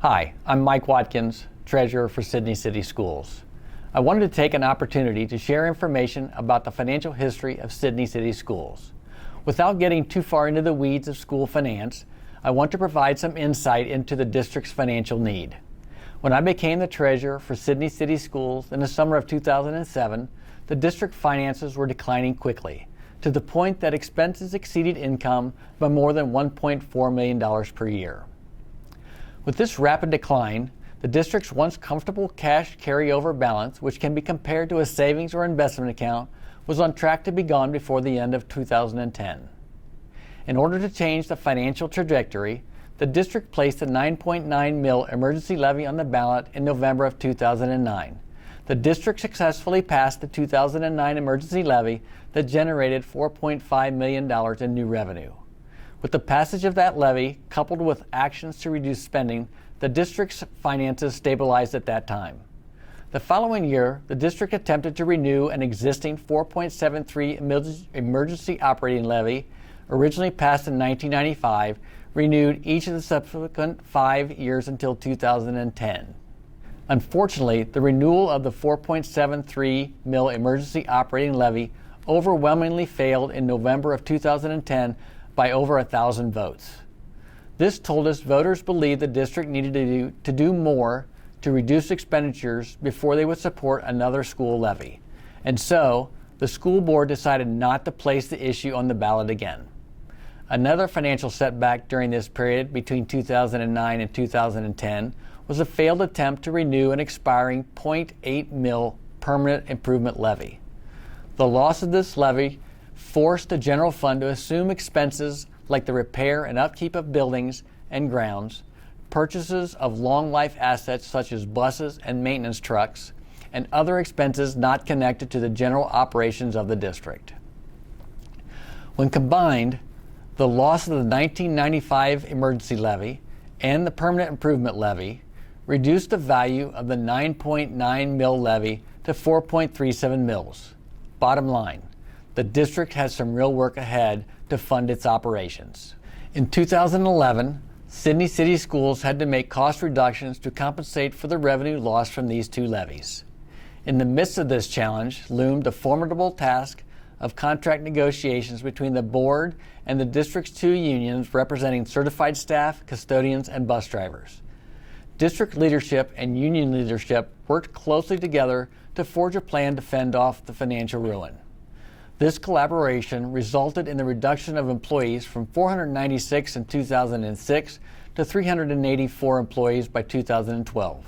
Hi, I'm Mike Watkins, Treasurer for Sidney City Schools. I wanted to take an opportunity to share information about the financial history of Sidney City Schools. Without getting too far into the weeds of school finance, I want to provide some insight into the district's financial need. When I became the treasurer for Sidney City Schools in the summer of 2007, the district finances were declining quickly, to the point that expenses exceeded income by more than $1.4 million per year. With this rapid decline, the district's once comfortable cash carryover balance, which can be compared to a savings or investment account, was on track to be gone before the end of 2010. In order to change the financial trajectory, the district placed a 9.9 mil emergency levy on the ballot in November of 2009. The district successfully passed the 2009 emergency levy that generated $4.5 million in new revenue. With the passage of that levy, coupled with actions to reduce spending, the district's finances stabilized at that time. The following year, the district attempted to renew an existing 4.73 emergency operating levy, originally passed in 1995, renewed each of the subsequent 5 years until 2010. Unfortunately, the renewal of the 4.73 mil emergency operating levy overwhelmingly failed in November of 2010 by over 1,000 votes. This told us voters believed the district needed to do more to reduce expenditures before they would support another school levy. And so, the school board decided not to place the issue on the ballot again. Another financial setback during this period between 2009 and 2010 was a failed attempt to renew an expiring 0.8 mil permanent improvement levy. The loss of this levy forced the general fund to assume expenses like the repair and upkeep of buildings and grounds, purchases of long-life assets such as buses and maintenance trucks, and other expenses not connected to the general operations of the district. When combined, the loss of the 1995 emergency levy and the permanent improvement levy reduced the value of the 9.9 mil levy to 4.37 mils. Bottom line, the district has some real work ahead to fund its operations. In 2011, Sidney City Schools had to make cost reductions to compensate for the revenue lost from these two levies. In the midst of this challenge loomed the formidable task of contract negotiations between the board and the district's two unions representing certified staff, custodians, and bus drivers. District leadership and union leadership worked closely together to forge a plan to fend off the financial ruin. This collaboration resulted in the reduction of employees from 496 in 2006 to 384 employees by 2012,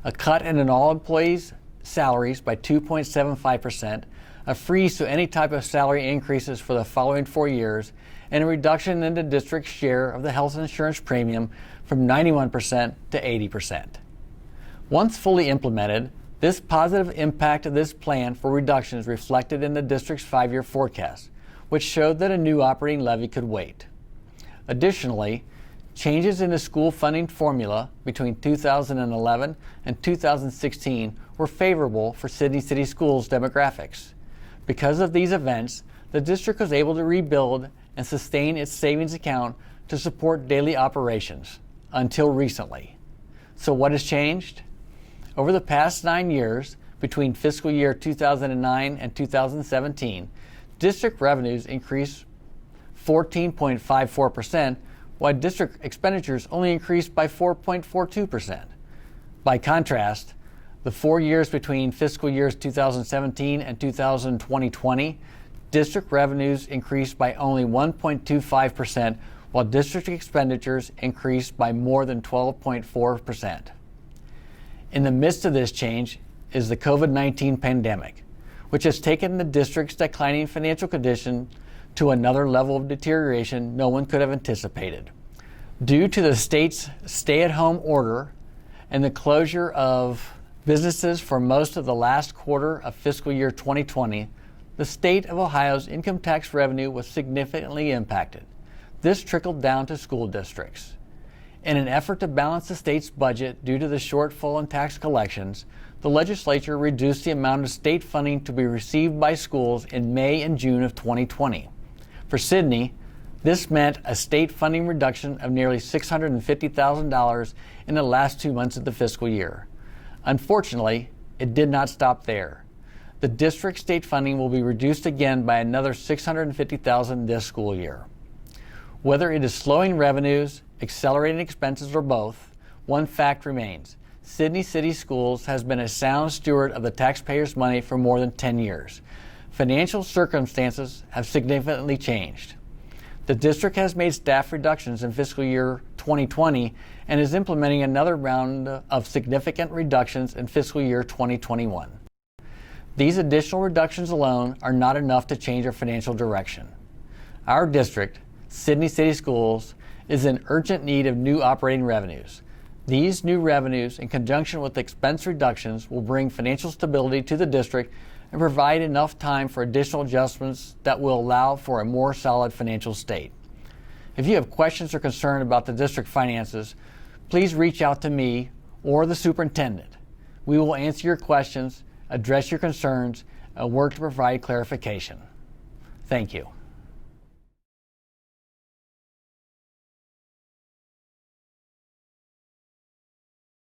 a cut in all employees' salaries by 2.75%, a freeze to any type of salary increases for the following 4 years, and a reduction in the district's share of the health insurance premium from 91% to 80%. Once fully implemented, this positive impact of this plan for reductions reflected in the district's 5-year forecast, which showed that a new operating levy could wait. Additionally, changes in the school funding formula between 2011 and 2016 were favorable for Sidney City Schools demographics. Because of these events, the district was able to rebuild and sustain its savings account to support daily operations, until recently. So what has changed? Over the past 9 years, between fiscal year 2009 and 2017, district revenues increased 14.54%, while district expenditures only increased by 4.42%. By contrast, the 4 years between fiscal years 2017 and 2020, district revenues increased by only 1.25%, while district expenditures increased by more than 12.4%. In the midst of this change is the COVID-19 pandemic, which has taken the district's declining financial condition to another level of deterioration no one could have anticipated. Due to the state's stay-at-home order and the closure of businesses for most of the last quarter of fiscal year 2020, the state of Ohio's income tax revenue was significantly impacted. This trickled down to school districts. In an effort to balance the state's budget due to the shortfall in tax collections, the legislature reduced the amount of state funding to be received by schools in May and June of 2020. For Sidney, This meant a state funding reduction of nearly $650,000 in the last 2 months of the fiscal year. Unfortunately, it did not stop there. The district's state funding will be reduced again by another $650,000 this school year. Whether it is slowing revenues, accelerating expenses, or both, one fact remains. Sidney City Schools has been a sound steward of the taxpayers' money for more than 10 years. Financial circumstances have significantly changed. The district has made staff reductions in fiscal year 2020 and is implementing another round of significant reductions in fiscal year 2021. These additional reductions alone are not enough to change our financial direction. Our district, Sidney City Schools, is in urgent need of new operating revenues. These new revenues, in conjunction with expense reductions, will bring financial stability to the district and provide enough time for additional adjustments that will allow for a more solid financial state. If you have questions or concern about the district finances, please reach out to me or the superintendent. We will answer your questions, address your concerns, and work to provide clarification. Thank you.